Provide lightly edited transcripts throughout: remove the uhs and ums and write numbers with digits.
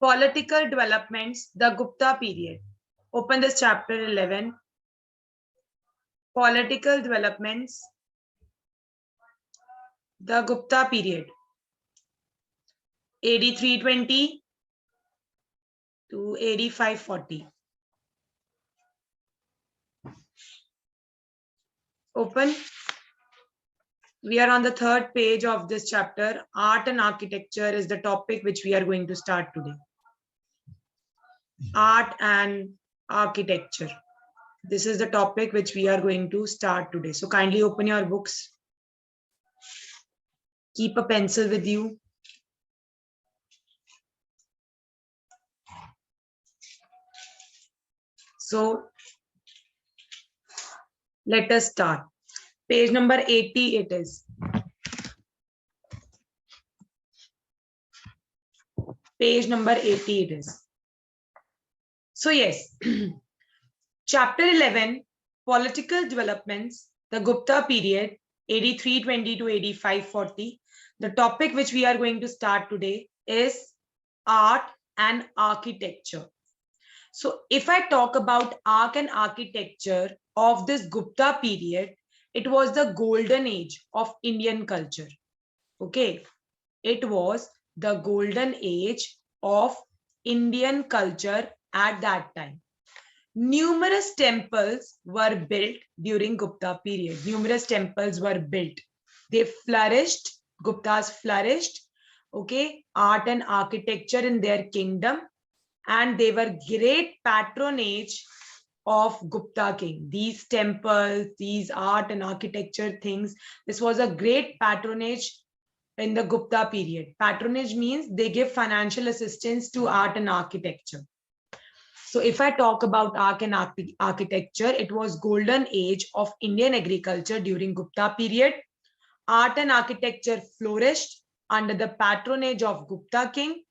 Political developments, the Gupta period. Open this chapter 11. Political developments, the Gupta period. AD 320 to AD 540. Open. We are on the third page of this chapter. Art and architecture is the topic which we are going to start today. Art and architecture. This is the topic which we are going to start today. So kindly open your books. Keep a pencil with you. So let us start. Page number 80 it is. Page number 80 it is. So yes, Chapter 11, Political Developments, the Gupta period, AD 320 to AD 540. The topic which we are going to start today is art and architecture. So if I talk about art and architecture of this Gupta period, it was the golden age of Indian culture. Okay, it was the golden age of Indian culture at that time. Numerous temples were built during Gupta period. Numerous temples were built. They flourished. Guptas flourished. Okay, art and architecture in their kingdom, and they were great patronage of Gupta king. These temples, these art and architecture things, this was a great patronage in the Gupta period. Patronage means they give financial assistance to art and architecture. So if I talk about art and architecture, it was golden age of Indian agriculture during Gupta period. Art and architecture flourished under the patronage of Gupta king,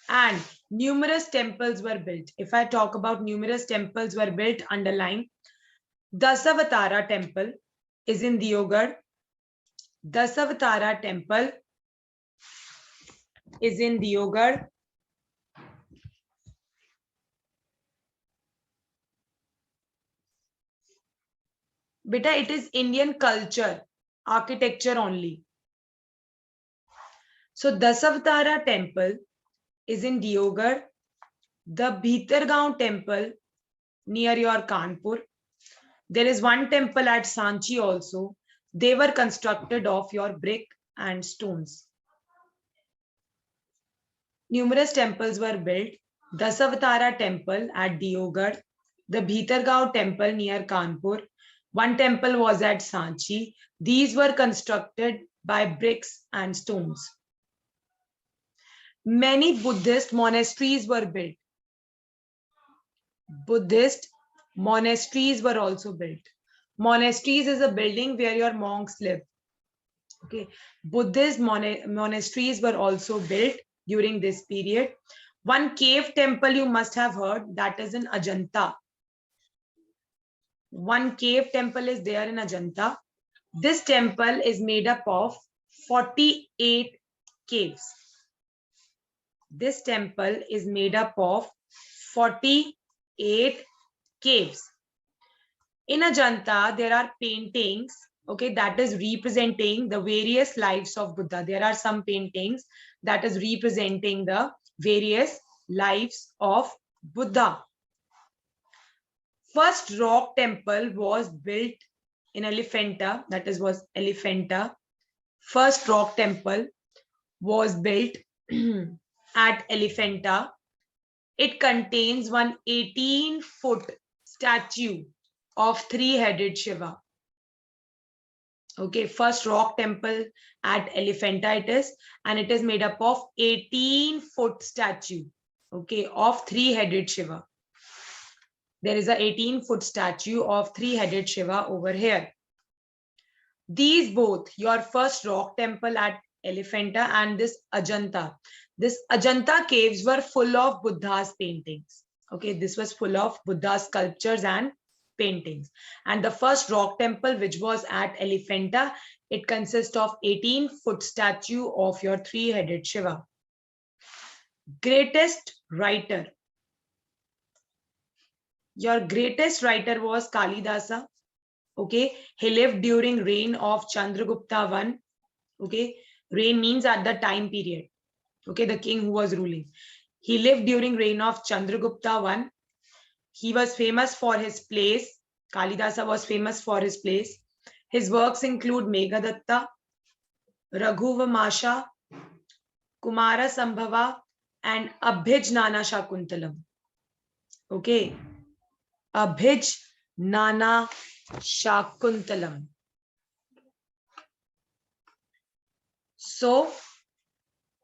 and numerous temples were built. If I talk about numerous temples were built, underline. Dasavatara temple is in Deogarh. Dasavatara temple is in Deogarh. Beta, it is Indian culture, architecture only. So Dasavatara temple is in Deogarh. The Bhitargaon temple near your Kanpur. There is one temple at Sanchi also. They were constructed of your brick and stones. Numerous temples were built. Dasavatara temple at Deogarh. The Bhitargaon temple near Kanpur. One temple was at Sanchi. These were constructed by bricks and stones. Many Buddhist monasteries were built. Buddhist monasteries were also built. Monasteries is a building where your monks live. Okay. Buddhist monasteries were also built during this period. One cave temple you must have heard, that is in Ajanta. One cave temple is there in Ajanta. This temple is made up of 48 caves. This temple is made up of 48 caves. In Ajanta, there are paintings, okay, that is representing the various lives of Buddha. There are some paintings that is representing the various lives of Buddha. First rock temple was built in Elephanta, that is was Elephanta. First rock temple was built at Elephanta. It contains one 18-foot statue of three-headed Shiva. Okay, first rock temple at Elephanta it is, and it is made up of 18-foot statue, okay, of three-headed Shiva. There is a 18-foot statue of three-headed Shiva over here. These both, your first rock temple at Elephanta and this Ajanta caves were full of Buddha's paintings. Okay, this was full of Buddha's sculptures and paintings. And the first rock temple, which was at Elephanta, it consists of 18-foot statue of your three-headed Shiva. Greatest writer. Your greatest writer was Kalidasa. Okay, he lived during reign of Chandragupta I. Okay, reign means at the time period. Okay, the king who was ruling. He lived during reign of Chandragupta I. He was famous for his plays. Kalidasa was famous for his plays. His works include Meghadatta, Raghuvamasha, Kumara Sambhava, and Abhijnana Shakuntalam. Okay, Abhijnana Shakuntalam. So,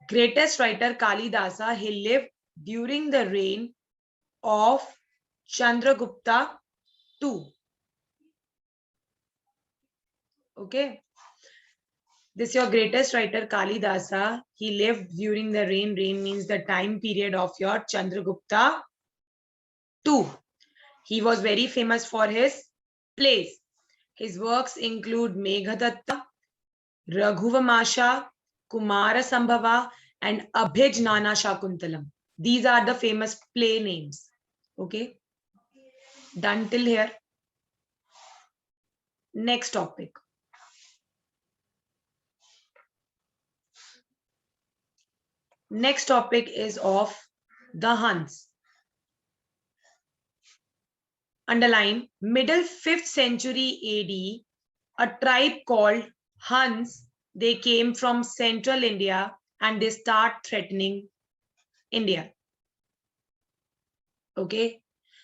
greatest writer Kalidasa, he lived during the reign of Chandragupta II. Okay. This is your greatest writer Kalidasa. He lived during the reign. Reign means the time period of your Chandragupta II. He was very famous for his plays. His works include Meghadatta, Raghuvamasha, Kumara Sambhava, and Abhijnana Shakuntalam. These are the famous play names. Okay. Done till here. Next topic. Next topic is of the Huns. Underline, middle 5th century AD, a tribe called Huns, they came from central India and they start threatening India. Okay,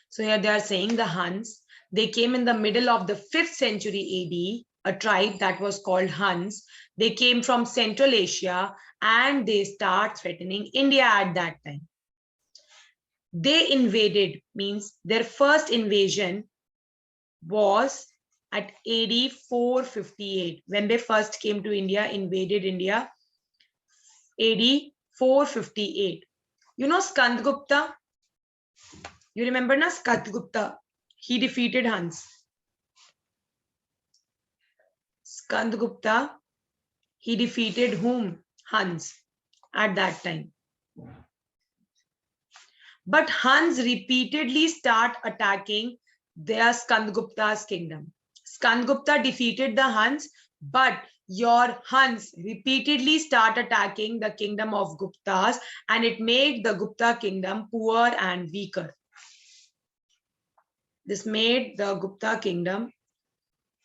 so here they are saying the Huns, they came in the middle of the 5th century AD, a tribe that was called Huns. They came from Central Asia and they start threatening India at that time. They invaded, means their first invasion was at AD 458. When they first came to India, invaded India, AD 458. You know Skandgupta? You remember na Skandgupta? He defeated Huns. Skandgupta, he defeated whom? Huns at that time. But Huns repeatedly start attacking their Skandgupta's kingdom. Skandgupta defeated the Huns, but your Huns repeatedly start attacking the kingdom of Guptas, and it made the Gupta kingdom poor and weaker. This made the Gupta kingdom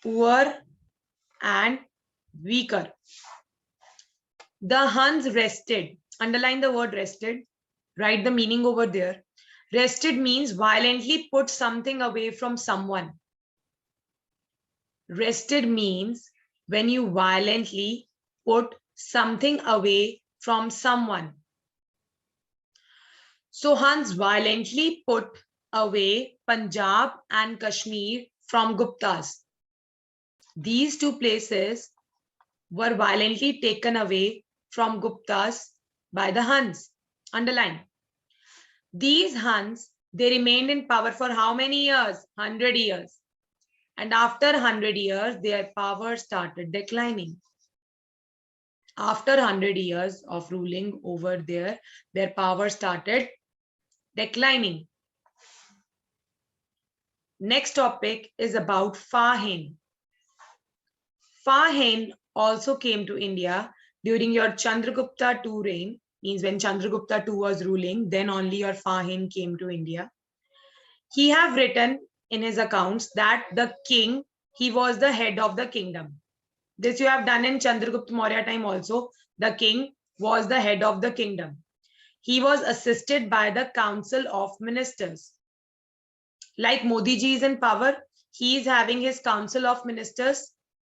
poor and weaker. The Huns rested. Underline the word rested. Write the meaning over there. Rested means violently put something away from someone. Rested means when you violently put something away from someone. So Huns violently put away Punjab and Kashmir from Guptas. These two places were violently taken away from Guptas by the Huns. Underline. These Huns, they remained in power for how many years? 100 years. And after 100 years, their power started declining. After 100 years of ruling over there, their power started declining. Next topic is about Fahin. Fahin also came to India during your Chandragupta II reign. Means when Chandragupta II was ruling, then only your Fahin came to India. He have written in his accounts that the king, he was the head of the kingdom. This you have done in Chandragupta Maurya time also. The king was the head of the kingdom. He was assisted by the council of ministers. Like Modi ji is in power, he is having his council of ministers.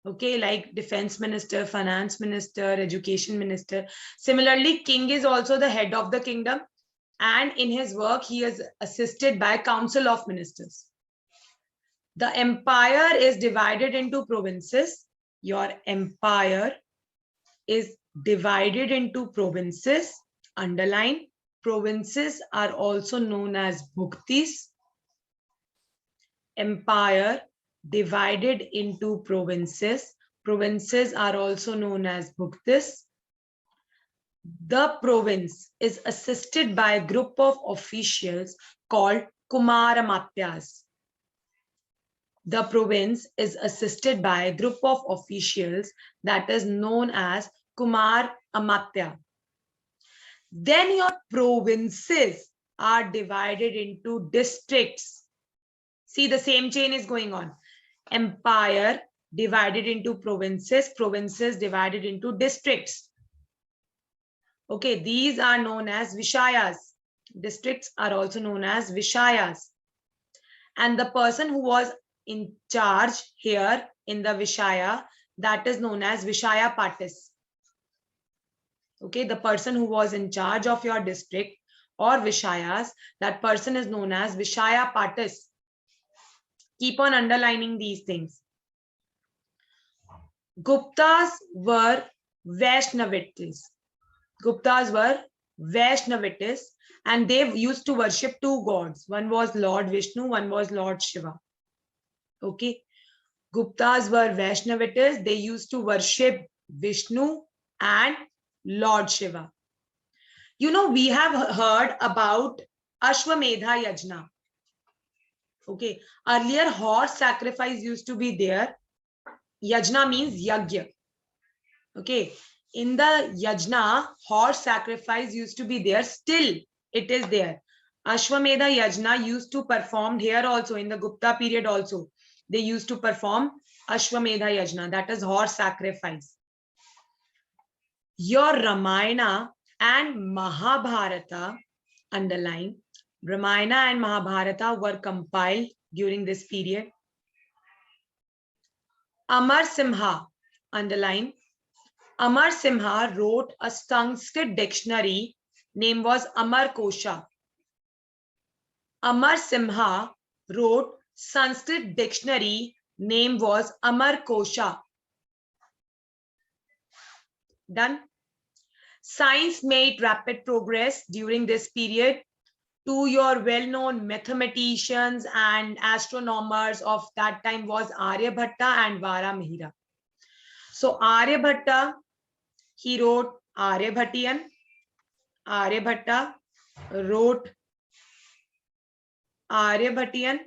Okay, like defense minister, finance minister, education minister. Similarly, king is also the head of the kingdom. And in his work, he is assisted by council of ministers. The empire is divided into provinces. Your empire is divided into provinces. Underline, provinces are also known as bhuktis. Empire divided into provinces. Provinces are also known as bhuktis. The province is assisted by a group of officials called Kumaramatyas. The province is assisted by a group of officials that is known as Kumar Amatya. Then your provinces are divided into districts. See, the same chain is going on. Empire divided into provinces, provinces divided into districts. Okay, these are known as Vishayas. Districts are also known as Vishayas. And the person who was in charge here in the Vishaya, that is known as Vishaya Patis. Okay, the person who was in charge of your district or Vishayas, that person is known as Vishaya Patis. Keep on underlining these things. Guptas were Vaishnavites. Guptas were Vaishnavites, and they used to worship two gods. One was Lord Vishnu, one was Lord Shiva. Okay. Guptas were Vaishnavites. They used to worship Vishnu and Lord Shiva. You know, we have heard about Ashwamedha Yajna. Okay. Earlier, horse sacrifice used to be there. Yajna means yagya. Okay. In the Yajna, horse sacrifice used to be there. Still, it is there. Ashwamedha Yajna used to perform here also in the Gupta period also. They used to perform Ashwamedha Yajna, that is horse sacrifice. Your Ramayana and Mahabharata, underline, Ramayana and Mahabharata were compiled during this period. Amar Simha, underline, Amar Simha wrote a Sanskrit dictionary, name was Amar Kosha. Amar Simha wrote Sanskrit dictionary, name was Amar Kosha. Done. Science made rapid progress during this period. Two your well-known mathematicians and astronomers of that time was Aryabhatta and Varamihira. So Aryabhatta, he wrote Aryabhattiyan. Aryabhatta wrote Aryabhattiyan,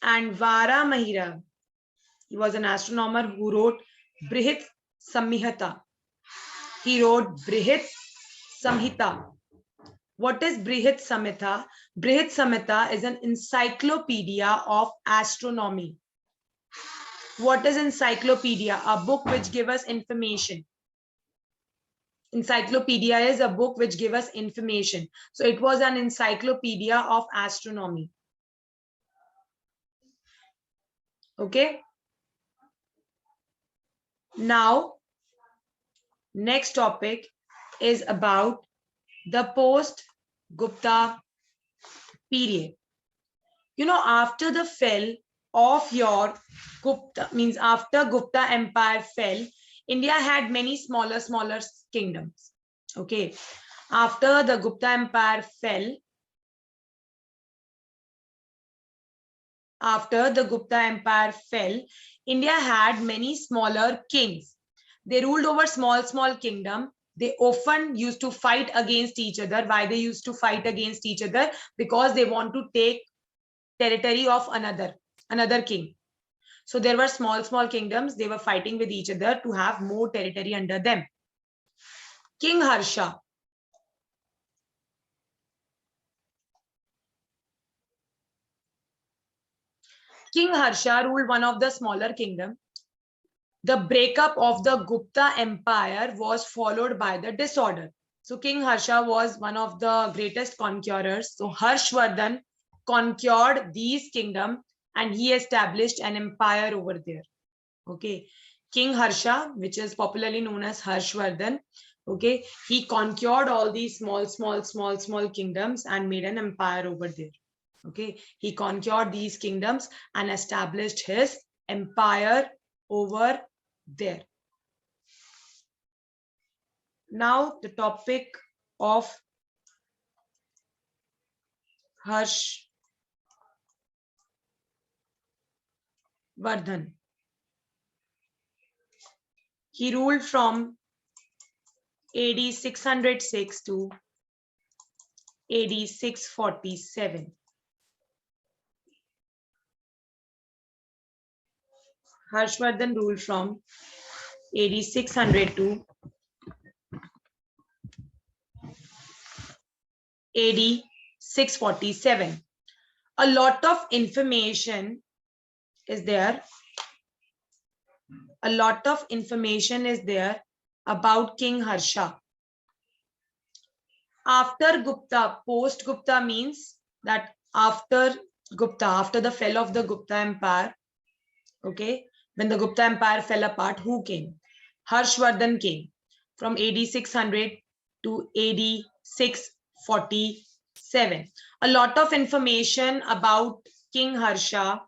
and Varamihira, he was an astronomer who wrote Brihit Samhita. He wrote Brihit Samhita. What is Brihit Samhita? Brihit Samhita is an encyclopedia of astronomy. What is encyclopedia? A book which gives us information. Encyclopedia is a book which gives us information. So it was an encyclopedia of astronomy. Okay. Now, next topic is about the post-Gupta period. You know, after the fall of your Gupta, means after Gupta Empire fell, India had many smaller kingdoms. Okay. After the Gupta Empire fell, India had many smaller kings. They ruled over small kingdom. They often used to fight against each other. Why they used to fight against each other? Because they want to take territory of another king. So there were small kingdoms. They were fighting with each other to have more territory under them. King Harsha. King Harsha ruled one of the smaller kingdom. The breakup of the Gupta Empire was followed by the disorder. So King Harsha was one of the greatest conquerors. So Harshvardhan conquered these kingdoms and he established an empire over there. Okay. King Harsha, which is popularly known as Harshvardhan, okay, he conquered all these small kingdoms and made an empire over there. Okay. He conquered these kingdoms and established his empire over there. Now the topic of Harshvardhan. He ruled from AD 606 to AD 647. Harshvardhan ruled from AD 600 to AD 647. A lot of information is there. A lot of information is there about King Harsha. After Gupta, post Gupta means that after Gupta, after the fall of the Gupta Empire, okay, when the Gupta Empire fell apart, who came? Harshvardhan came from AD 600 to AD 647. A lot of information about King Harsha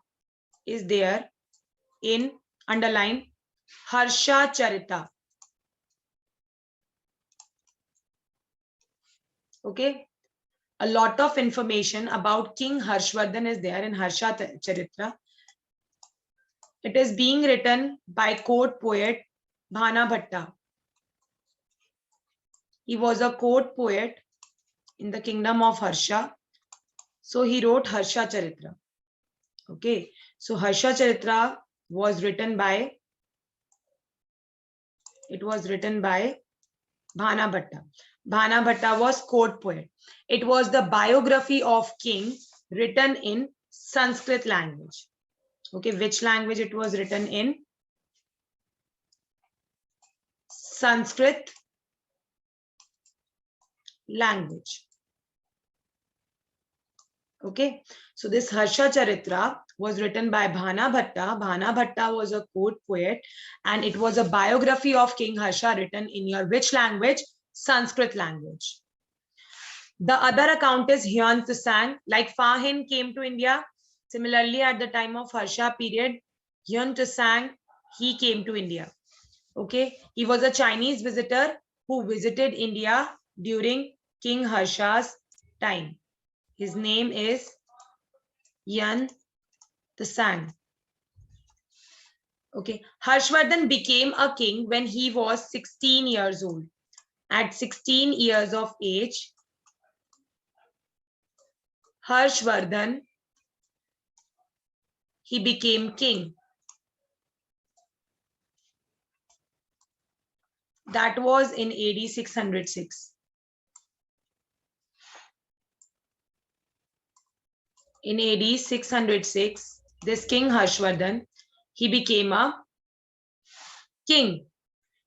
is there in underline Harsha Charita. Okay, a lot of information about King Harshvardhan is there in Harsha Charitra. It is being written by court poet Bhana Bhatta. He was a court poet in the kingdom of Harsha. So he wrote Harsha Charitra. Okay, so Harsha Charitra was written by, it was written by Bhana Bhatta. Bhana Bhatta was court poet. It was the biography of king written in Sanskrit language. Okay, which language it was written in? Sanskrit language. Okay, so this Harsha Charitra was written by Bhana Bhatta. Bhana Bhatta was a court poet and it was a biography of King Harsha written in your which language? Sanskrit language. The other account is Hyun Tsang. Like Fahin came to India. Similarly, at the time of Harsha period, Hyun Tsang, he came to India. Okay, he was a Chinese visitor who visited India during King Harsha's time. His name is Hyun Tsang. Okay, Harshvardhan became a king when he was 16 years old. At 16 years of age, Harshvardhan, he became king. That was in AD 606. In AD 606, this King Harshvardhan, he became a king.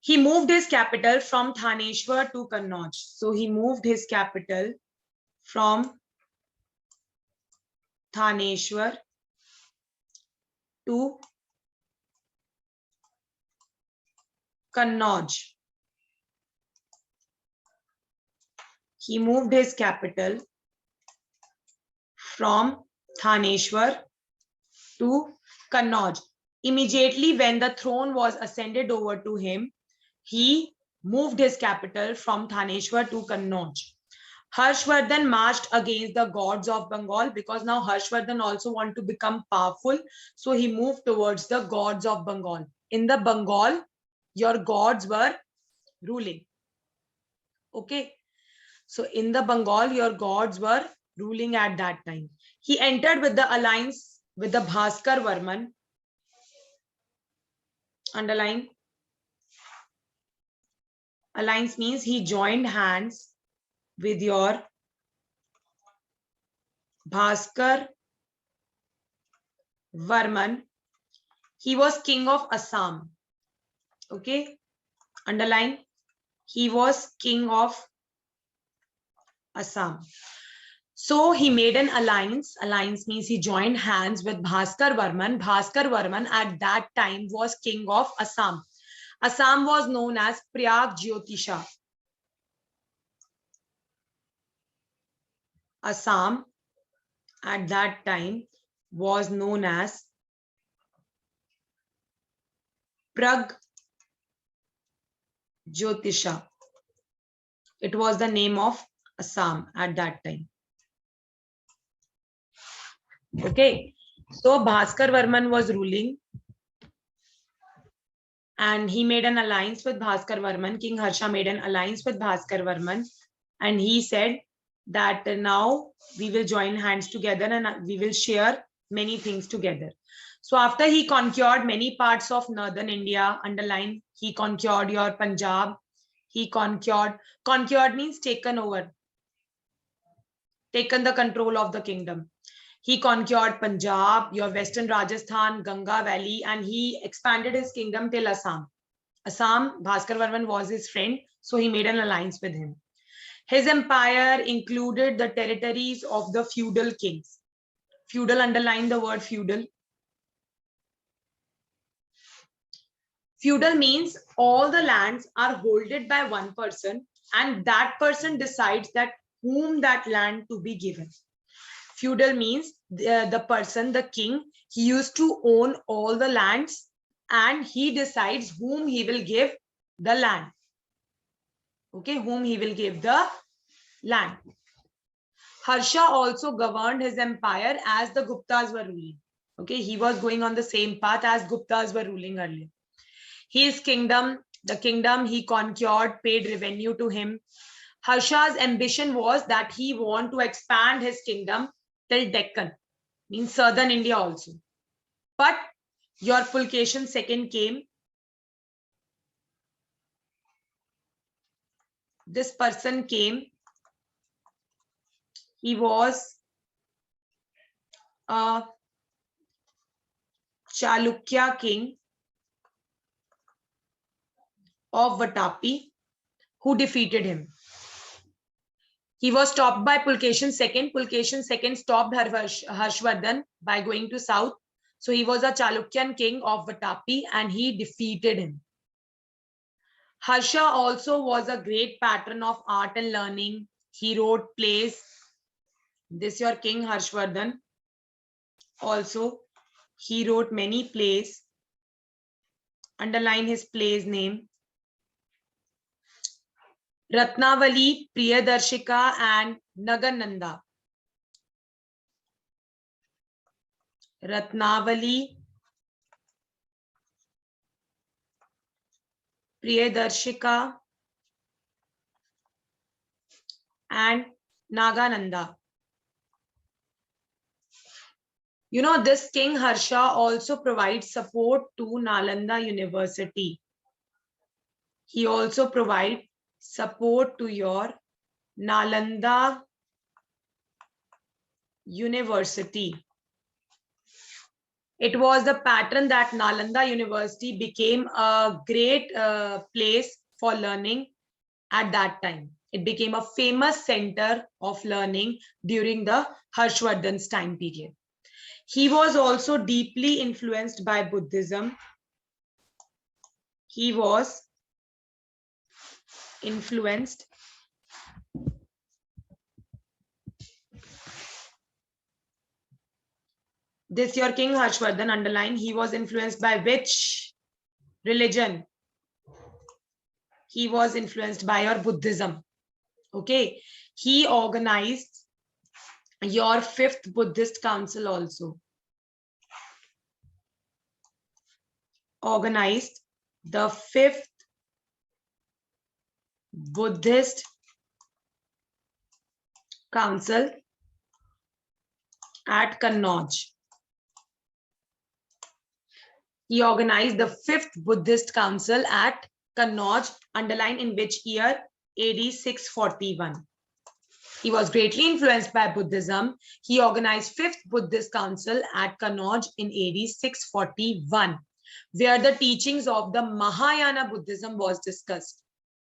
He moved his capital from Thaneshwar to Kannauj. So he moved his capital from Thaneshwar to Kannauj. He moved his capital from Thaneshwar to Kannauj. Immediately when the throne was ascended over to him, he moved his capital from Thaneshwar to Kannauj. Harshvardhan marched against the gods of Bengal because now Harshvardhan also wanted to become powerful. So he moved towards the gods of Bengal. In the Bengal, your gods were ruling. Okay. So in the Bengal, your gods were ruling at that time. He entered with the alliance with the Bhaskar Varman. Underline. Alliance means he joined hands with your Bhaskar Varman. He was king of Assam. Okay. Underline. He was king of Assam. So he made an alliance. Alliance means he joined hands with Bhaskar Varman. Bhaskar Varman at that time was king of Assam. Assam was known as Prayag Jyotisha. Assam at that time was known as Prag Jyotisha. It was the name of Assam at that time. Okay, so Bhaskar Varman was ruling and he made an alliance with Bhaskar Varman. King Harsha made an alliance with Bhaskar Varman, and he said that now we will join hands together and we will share many things together. So after he conquered many parts of northern India, underline, he conquered your Punjab, he conquered means taken over, taken the control of the kingdom. He conquered Punjab, your western Rajasthan, Ganga Valley, and he expanded his kingdom till Assam. Assam, Bhaskar Varman was his friend, so he made an alliance with him. His empire included the territories of the feudal kings. Feudal, underline the word feudal. Feudal means all the lands are holded by one person, and that person decides that whom that land to be given. Feudal means the person, the king, he used to own all the lands and he decides whom he will give the land. Okay, whom he will give the land. Harsha also governed his empire as the Guptas were ruling. Okay, he was going on the same path as Guptas were ruling earlier. His kingdom, the kingdom he conquered, paid revenue to him. Harsha's ambition was that he wanted to expand his kingdom till Deccan, means southern India also. But your Pulkeshin II came. This person came. He was a Chalukya king of Vatapi who defeated him. He was stopped by Pulkeshin II. Pulkeshin II stopped Harshvardhan by going to south. So he was a Chalukyan king of Vatapi and he defeated him. Harsha also was a great patron of art and learning. He wrote plays. This your king Harshvardhan. Also, he wrote many plays. Underline his play's name. Ratnavali, Priyadarshika and Nagananda. Ratnavali, Priyadarshika and Nagananda. You know, this King Harsha also provides support to Nalanda University. He also provides support to your Nalanda University. It was the pattern that Nalanda University became a great place for learning at that time. It became a famous center of learning during the Harshvardhan's time period. He was also deeply influenced by Buddhism. He was influenced this your King Harshvardhan, underline, he was influenced by which religion? He was influenced by your Buddhism. Okay, he organized your 5th Buddhist Council also. Organized the 5th Buddhist Council at Kannauj. He organized the 5th Buddhist Council at Kannauj, underline in which year? AD 641. He was greatly influenced by Buddhism. He organized 5th Buddhist Council at Kannauj in AD 641, where the teachings of the Mahayana Buddhism was discussed.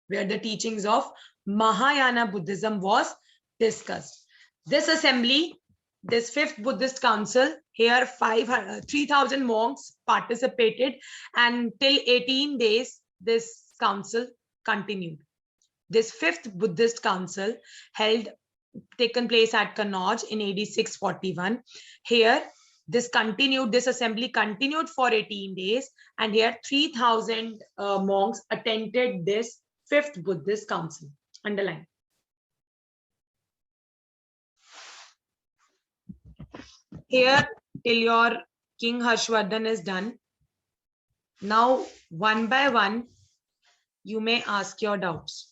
Where the teachings of Mahayana Buddhism was discussed. This assembly, this 5th Buddhist Council, here 3,000 monks participated, and till 18 days this council continued. This 5th Buddhist Council taken place at Kannauj in AD 641. Here this assembly continued for 18 days, and here 3,000 monks attended this 5th Buddhist Council. Underline. Here till your King Harshvardhan is done. Now, one by one, you may ask your doubts.